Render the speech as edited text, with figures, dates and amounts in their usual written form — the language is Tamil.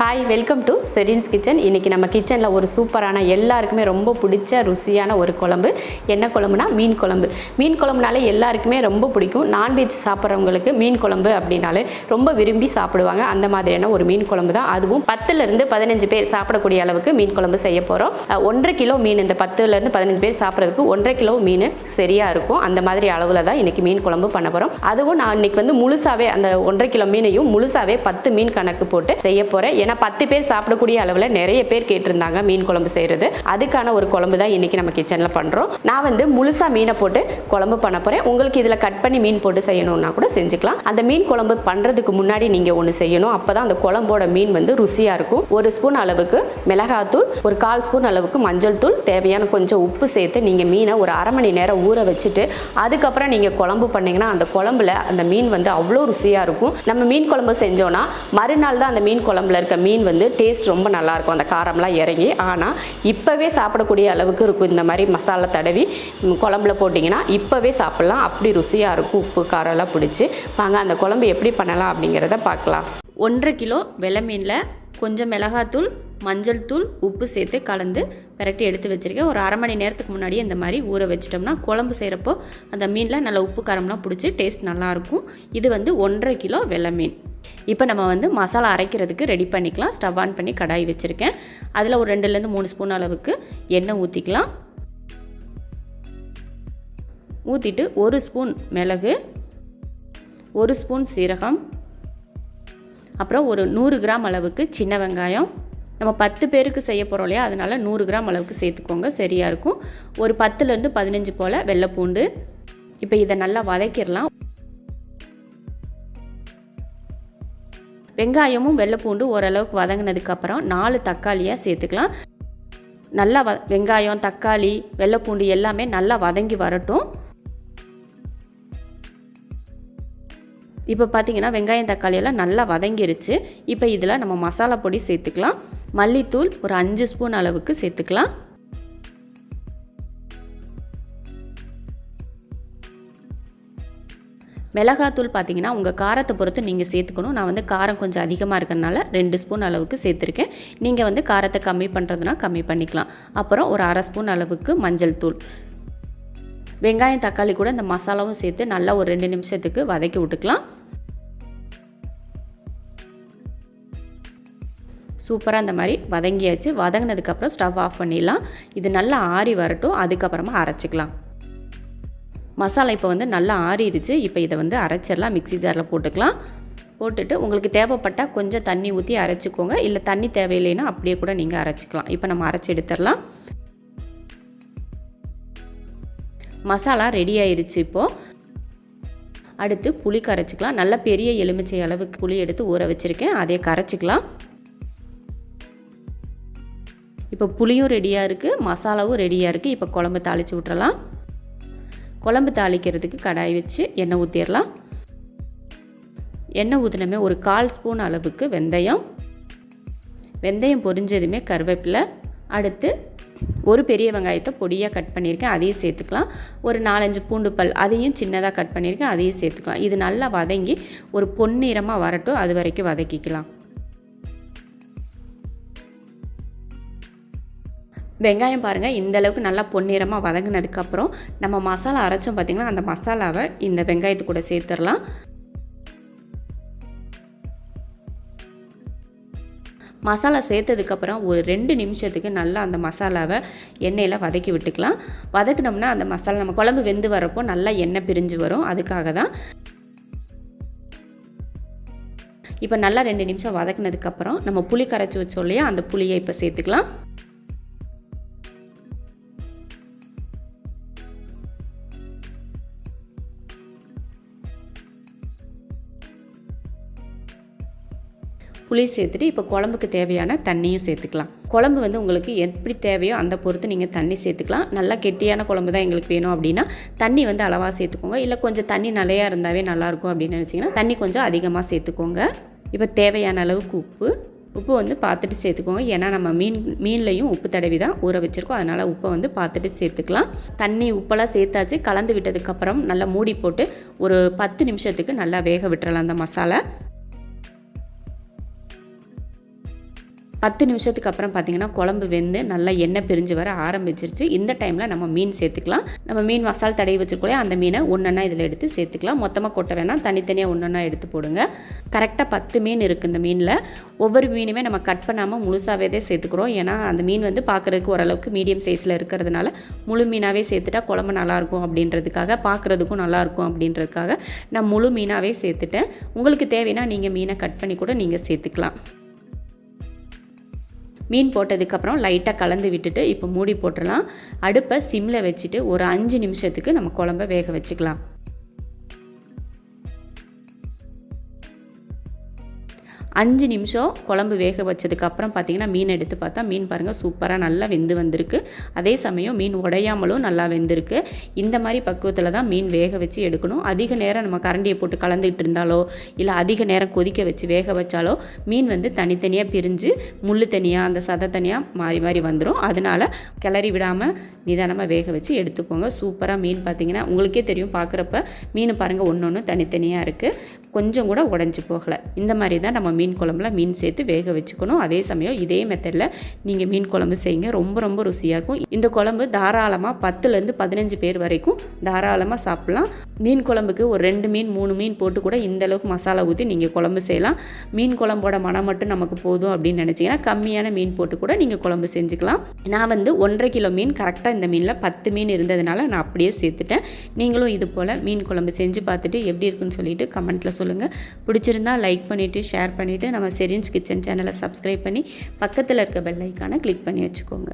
Hi, welcome to Serin's kitchen. இன்றைக்கி நம்ம கிச்சனில் ஒரு சூப்பரான எல்லாருக்குமே ரொம்ப பிடிச்ச ருசியான ஒரு குழம்பு. என்ன குழம்புனா மீன் குழம்பு. மீன் குழம்புனாலே எல்லாருக்குமே ரொம்ப பிடிக்கும். நான்வெஜ் சாப்பிட்றவங்களுக்கு மீன் குழம்பு அப்படின்னாலே ரொம்ப விரும்பி சாப்பிடுவாங்க. அந்த மாதிரியான ஒரு மீன் குழம்பு தான். அதுவும் 10லேருந்து 15 பேர் சாப்பிடக்கூடிய அளவுக்கு மீன் குழம்பு செய்ய போகிறோம். 1.5 கிலோ மீன், இந்த 10லேருந்து 15 பேர் சாப்பிட்றதுக்கு 1.5 கிலோ மீன் சரியாக இருக்கும். அந்த மாதிரி அளவில் தான் இன்றைக்கி மீன் குழம்பு பண்ண போகிறோம். அதுவும் நான் இன்றைக்கி வந்து முழுசாகவே அந்த 1.5 கிலோ மீனையும் முழுசாகவே 10 மீன் கணக்கு போட்டு செய்ய போகிறேன். ஏன்னா 10 பேர் சாப்பிடக்கூடிய அளவில் நிறைய பேர் கேட்டிருந்தாங்க மீன் குழம்பு செய்கிறது. அதுக்கான ஒரு குழம்பு தான் இன்றைக்கி நம்ம கிச்சனில் பண்ணுறோம். நான் வந்து முழுசாக மீனை போட்டு குழம்பு பண்ண போகிறேன். உங்களுக்கு இதில் கட் பண்ணி மீன் போட்டு செய்யணும்னா கூட செஞ்சுக்கலாம். அந்த மீன் குழம்பு பண்ணுறதுக்கு முன்னாடி நீங்கள் ஒன்று செய்யணும். அப்போ தான் அந்த குழம்போட மீன் வந்து ருசியாக இருக்கும். 1 ஸ்பூன் அளவுக்கு மிளகாத்தூள், ஒரு 1/4 ஸ்பூன் அளவுக்கு மஞ்சள் தூள், தேவையான கொஞ்சம் உப்பு சேர்த்து நீங்கள் மீனை ஒரு அரை மணி நேரம் ஊற வச்சுட்டு அதுக்கப்புறம் நீங்கள் குழம்பு பண்ணிங்கன்னா அந்த குழம்புல அந்த மீன் வந்து அவ்வளோ ருசியாக இருக்கும். நம்ம மீன் குழம்பு செஞ்சோன்னா மறுநாள் தான் அந்த மீன் குழம்புல இருக்க மீன் வந்து டேஸ்ட் ரொம்ப நல்லாயிருக்கும், அந்த காரம்லாம் இறங்கி. ஆனால் இப்போவே சாப்பிடக்கூடிய அளவுக்கு இருக்கும். இந்த மாதிரி மசாலா தடவி குழம்புல போட்டிங்கன்னா இப்போவே சாப்பிட்லாம். அப்படி ருசியாக இருக்கும். உப்பு காரம்லாம் பிடிச்சி வாங்க அந்த குழம்பு எப்படி பண்ணலாம் அப்படிங்கிறத பார்க்கலாம். 1.5 கிலோ வெள்ளை மீனில் கொஞ்சம் மிளகாத்தூள், மஞ்சள் தூள், உப்பு சேர்த்து கலந்து பிரட்டி எடுத்து வச்சுருக்கேன். ஒரு அரை மணி நேரத்துக்கு முன்னாடியே இந்த மாதிரி ஊற வச்சிட்டோம்னா குழம்பு செய்கிறப்போ அந்த மீனில் நல்லா உப்பு காரம்லாம் பிடிச்சி டேஸ்ட் நல்லாயிருக்கும். இது வந்து 1.5 கிலோ வெள்ளை மீன். இப்போ நம்ம வந்து மசாலா அரைக்கிறதுக்கு ரெடி பண்ணிக்கலாம். ஸ்டவ் ஆன் பண்ணி கடாய் வச்சுருக்கேன். அதில் ஒரு 2லேருந்து 3 ஸ்பூன் அளவுக்கு எண்ணெய் ஊற்றிக்கலாம். ஊற்றிட்டு 1 ஸ்பூன் மிளகு, 1 ஸ்பூன் சீரகம், அப்புறம் ஒரு 100 கிராம் அளவுக்கு சின்ன வெங்காயம். நம்ம 10 பேருக்கு செய்ய போகிறோம் இல்லையா, அதனால் 100 கிராம் அளவுக்கு சேர்த்துக்கோங்க, சரியாக இருக்கும். ஒரு 10லேருந்து 15 போல் வெள்ளைப்பூண்டு. இப்போ இதை நல்லா வதக்கிடலாம். வெங்காயமும் வெள்ளைப்பூண்டு ஓரளவுக்கு வதங்கினதுக்கப்புறம் 4 தக்காளியாக சேர்த்துக்கலாம். நல்லா வெங்காயம், தக்காளி, வெள்ளைப்பூண்டு எல்லாமே நல்லா வதங்கி வரட்டும். இப்போ பார்த்தீங்கன்னா வெங்காயம் தக்காளி எல்லாம் நல்லா வதங்கிருச்சு. இப்போ இதில் நம்ம மசாலா பொடி சேர்த்துக்கலாம். மல்லித்தூள் ஒரு 5 ஸ்பூன் அளவுக்கு சேர்த்துக்கலாம். மிளகாத்தூள் பார்த்தீங்கன்னா உங்கள் காரத்தை பொறுத்து நீங்கள் சேர்த்துக்கணும். நான் வந்து காரம் கொஞ்சம் அதிகமாக இருக்கிறதுனால 2 ஸ்பூன் அளவுக்கு சேர்த்துருக்கேன். நீங்கள் வந்து காரத்தை கம்மி பண்ணுறதுனா கம்மி பண்ணிக்கலாம். அப்புறம் ஒரு அரை ஸ்பூன் அளவுக்கு மஞ்சள் தூள். வெங்காயம் தக்காளி கூட இந்த மசாலாவும் சேர்த்து நல்லா ஒரு 2 நிமிஷத்துக்கு வதக்கி விட்டுக்கலாம். சூப்பராக இந்த மாதிரி வதங்கியாச்சு. வதங்கினதுக்கப்புறம் ஸ்டவ் ஆஃப் பண்ணிடலாம். இது நல்லா ஆறி வரட்டும், அதுக்கப்புறமா அரைச்சிக்கலாம். மசாலா இப்போ வந்து நல்லா ஆறிடுச்சு. இப்போ இதை வந்து அரைச்சிடலாம். மிக்ஸி ஜாரில் போட்டுக்கலாம். போட்டுட்டு உங்களுக்கு தேவைப்பட்டால் கொஞ்சம் தண்ணி ஊற்றி அரைச்சிக்கோங்க. இல்லை தண்ணி தேவையில்லைன்னா அப்படியே கூட நீங்கள் அரைச்சிக்கலாம். இப்போ நம்ம அரைச்சி எடுத்துடலாம். மசாலா ரெடி ஆயிடுச்சு. இப்போது அடுத்து புளி கரைச்சிக்கலாம். நல்ல பெரிய எலுமிச்சை அளவுக்கு புளி எடுத்து ஊற வச்சுருக்கேன், அதை கரைச்சிக்கலாம். இப்போ புளியும் ரெடியாக இருக்குது, மசாலாவும் ரெடியாக இருக்குது. இப்போ குழம்பு தாளித்து விட்டுறலாம். குழம்பு தாளிக்கிறதுக்கு கடாய் வச்சு எண்ணெய் ஊற்றிடலாம். எண்ணெய் ஊற்றினமே ஒரு 1/4 ஸ்பூன் அளவுக்கு வெந்தயம். வெந்தயம் பொரிஞ்சதுமே கருவேப்பிலை. அடுத்து ஒரு பெரிய வெங்காயத்தை பொடியாக கட் பண்ணியிருக்கேன், அதையும் சேர்த்துக்கலாம். ஒரு 4-5 பூண்டு பல், அதையும் சின்னதாக கட் பண்ணியிருக்கேன், அதையும் சேர்த்துக்கலாம். இது நல்லா வதங்கி ஒரு பொன்னிறமாக வரட்டும், அது வரைக்கும் வதக்கிக்கலாம். வெங்காயம் பாருங்கள் இந்தளவுக்கு நல்லா பொன்னிறமாக வதங்கினதுக்கப்புறம் நம்ம மசாலா அரைச்சோம் பார்த்திங்களா, அந்த மசாலாவை இந்த வெங்காயத்து கூட சேர்த்துடலாம். மசாலா சேர்த்ததுக்கப்புறம் ஒரு 2 நிமிஷத்துக்கு நல்லா அந்த மசாலாவை எண்ணெயில் வதக்கி விட்டுக்கலாம். வதக்கினோம்னா அந்த மசாலா நம்ம குழம்பு வெந்து வரப்போ நல்லா எண்ணெய் பிரிஞ்சு வரும், அதுக்காக தான். இப்போ நல்லா 2 நிமிஷம் வதக்கினதுக்கப்புறம் நம்ம புளி கரைச்சி வச்சோம் இல்லையா, அந்த புளியை இப்போ சேர்த்துக்கலாம். புளி சேர்த்துட்டு இப்போ குழம்புக்கு தேவையான தண்ணியும் சேர்த்துக்கலாம். குழம்பு வந்து உங்களுக்கு எப்படி தேவையோ அந்த பொறுத்து நீங்கள் தண்ணி சேர்த்துக்கலாம். நல்லா கெட்டியான குழம்பு தான் எங்களுக்கு வேணும் அப்படின்னா தண்ணி வந்து அளவாக சேர்த்துக்கோங்க. இல்லை கொஞ்சம் தண்ணி நிறையா இருந்தாவே நல்லாயிருக்கும் அப்படின்னு நினச்சிங்கன்னா தண்ணி கொஞ்சம் அதிகமாக சேர்த்துக்கோங்க. இப்போ தேவையான அளவுக்கு உப்பு வந்து பார்த்துட்டு சேர்த்துக்கோங்க. ஏன்னா நம்ம மீன்லையும் உப்பு தடவி தான் ஊற வச்சுருக்கோம், அதனால் உப்பை வந்து பார்த்துட்டு சேர்த்துக்கலாம். தண்ணி உப்பெல்லாம் சேர்த்தாச்சு. கலந்து விட்டதுக்கப்புறம் நல்லா மூடி போட்டு ஒரு 10 நிமிஷத்துக்கு நல்லா வேக விட்டுறலாம் அந்த மசாலா. 10 நிமிஷத்துக்கு அப்புறம் பார்த்திங்கன்னா குழம்பு வெந்து நல்லா எண்ணெய் பிரிஞ்சு வர ஆரம்பிச்சிருச்சு. இந்த டைமில் நம்ம மீன் சேர்த்துக்கலாம். நம்ம மீன் மசாலா தடவி வச்சுருக்கோம் அந்த மீனை ஒன்றா இதில் எடுத்து சேர்த்துக்கலாம். மொத்தமாக கொட்ட வேணாம், தனித்தனியாக ஒன்றா எடுத்து போடுங்க. கரெக்டாக 10 மீன் இருக்குது இந்த மீனில். ஒவ்வொரு மீனுமே நம்ம கட் பண்ணாமல் முழுசாகவே தான் சேர்த்துக்கிறோம். ஏன்னா அந்த மீன் வந்து பார்க்குறதுக்கு ஓரளவுக்கு மீடியம் சைஸில் இருக்கிறதுனால முழு மீனாகவே சேர்த்துட்டா குழம்பு நல்லாயிருக்கும் அப்படின்றதுக்காக, பார்க்குறதுக்கும் நல்லாயிருக்கும் அப்படின்றதுக்காக நான் முழு மீனாகவே சேர்த்துட்டேன். உங்களுக்கு தேவைன்னா நீங்கள் மீனை கட் பண்ணி கூட நீங்கள் சேர்த்துக்கலாம். மீன் போட்டதுக்கப்புறம் லைட்டாக கலந்து விட்டுட்டு இப்போ மூடி போட்டுடலாம். அடுப்பை சிம்மில் வச்சுட்டு ஒரு 5 நிமிஷத்துக்கு நம்ம குழம்ப வேக வச்சுக்கலாம். 5 நிமிஷம் குழம்பு வேக வச்சதுக்கப்புறம் பார்த்திங்கன்னா மீன் எடுத்து பார்த்தா மீன் பாருங்கள் சூப்பராக நல்லா வெந்து வந்திருக்கு. அதே சமயம் மீன் உடையாமலும் நல்லா வெந்திருக்கு. இந்த மாதிரி பக்குவத்தில் தான் மீன் வேக வச்சு எடுக்கணும். அதிக நேரம் நம்ம கரண்டியை போட்டு கலந்துக்கிட்டு இருந்தாலோ இல்லை அதிக நேரம் கொதிக்க வச்சு வேக வச்சாலோ மீன் வந்து தனித்தனியாக பிரிஞ்சு முள் தனியாக அந்த சதை தனியாக மாறி மாறி வந்துடும். அதனால் கிளறி விடாமல் நிதானமாக வேக வச்சு எடுத்துக்கோங்க. சூப்பராக மீன் பார்த்திங்கன்னா உங்களுக்கே தெரியும், பார்க்குறப்ப மீன் பாருங்கள் ஒன்று ஒன்று தனித்தனியாக இருக்குது, கொஞ்சம் கூட உடஞ்சி போகலை. இந்த மாதிரி தான் நம்ம மீன் குழம்புல மீன் சேர்த்து வேக வச்சுக்கணும். அதே சமயம் இதே மெத்தடில் நீங்கள் மீன் குழம்பு செய்யுங்க, ரொம்ப ரொம்ப ருசியாக இருக்கும். இந்த குழம்பு தாராளமாக 10லேருந்து 15 பேர் வரைக்கும் தாராளமாக சாப்பிட்லாம். மீன் குழம்புக்கு ஒரு 2 மீன் 3 மீன் போட்டு கூட இந்த அளவுக்கு மசாலா ஊற்றி நீங்கள் குழம்பு செய்யலாம். மீன் குழம்போட மனம் மட்டும் நமக்கு போதும் அப்படின்னு நினச்சிங்கன்னா கம்மியான மீன் போட்டு கூட நீங்கள் குழம்பு செஞ்சுக்கலாம். நான் வந்து 1.5 கிலோ மீன் கரெக்டாக இந்த மீனில் 10 மீன் இருந்ததுனால நான் அப்படியே சேர்த்துட்டேன். நீங்களும் இது போல் மீன் குழம்பு செஞ்சு பார்த்துட்டு எப்படி இருக்குன்னு சொல்லிட்டு கமெண்ட்டில் சொல்லுங்கள். பிடிச்சிருந்தா லைக் பண்ணிவிட்டு ஷேர் பண்ணிவிட்டு நம்ம செரின்ஸ் கிச்சன் சேனலை சப்ஸ்கிரைப் பண்ணி பக்கத்தில் இருக்க பெல் ஐக்கானை கிளிக் பண்ணி வச்சுக்கோங்க.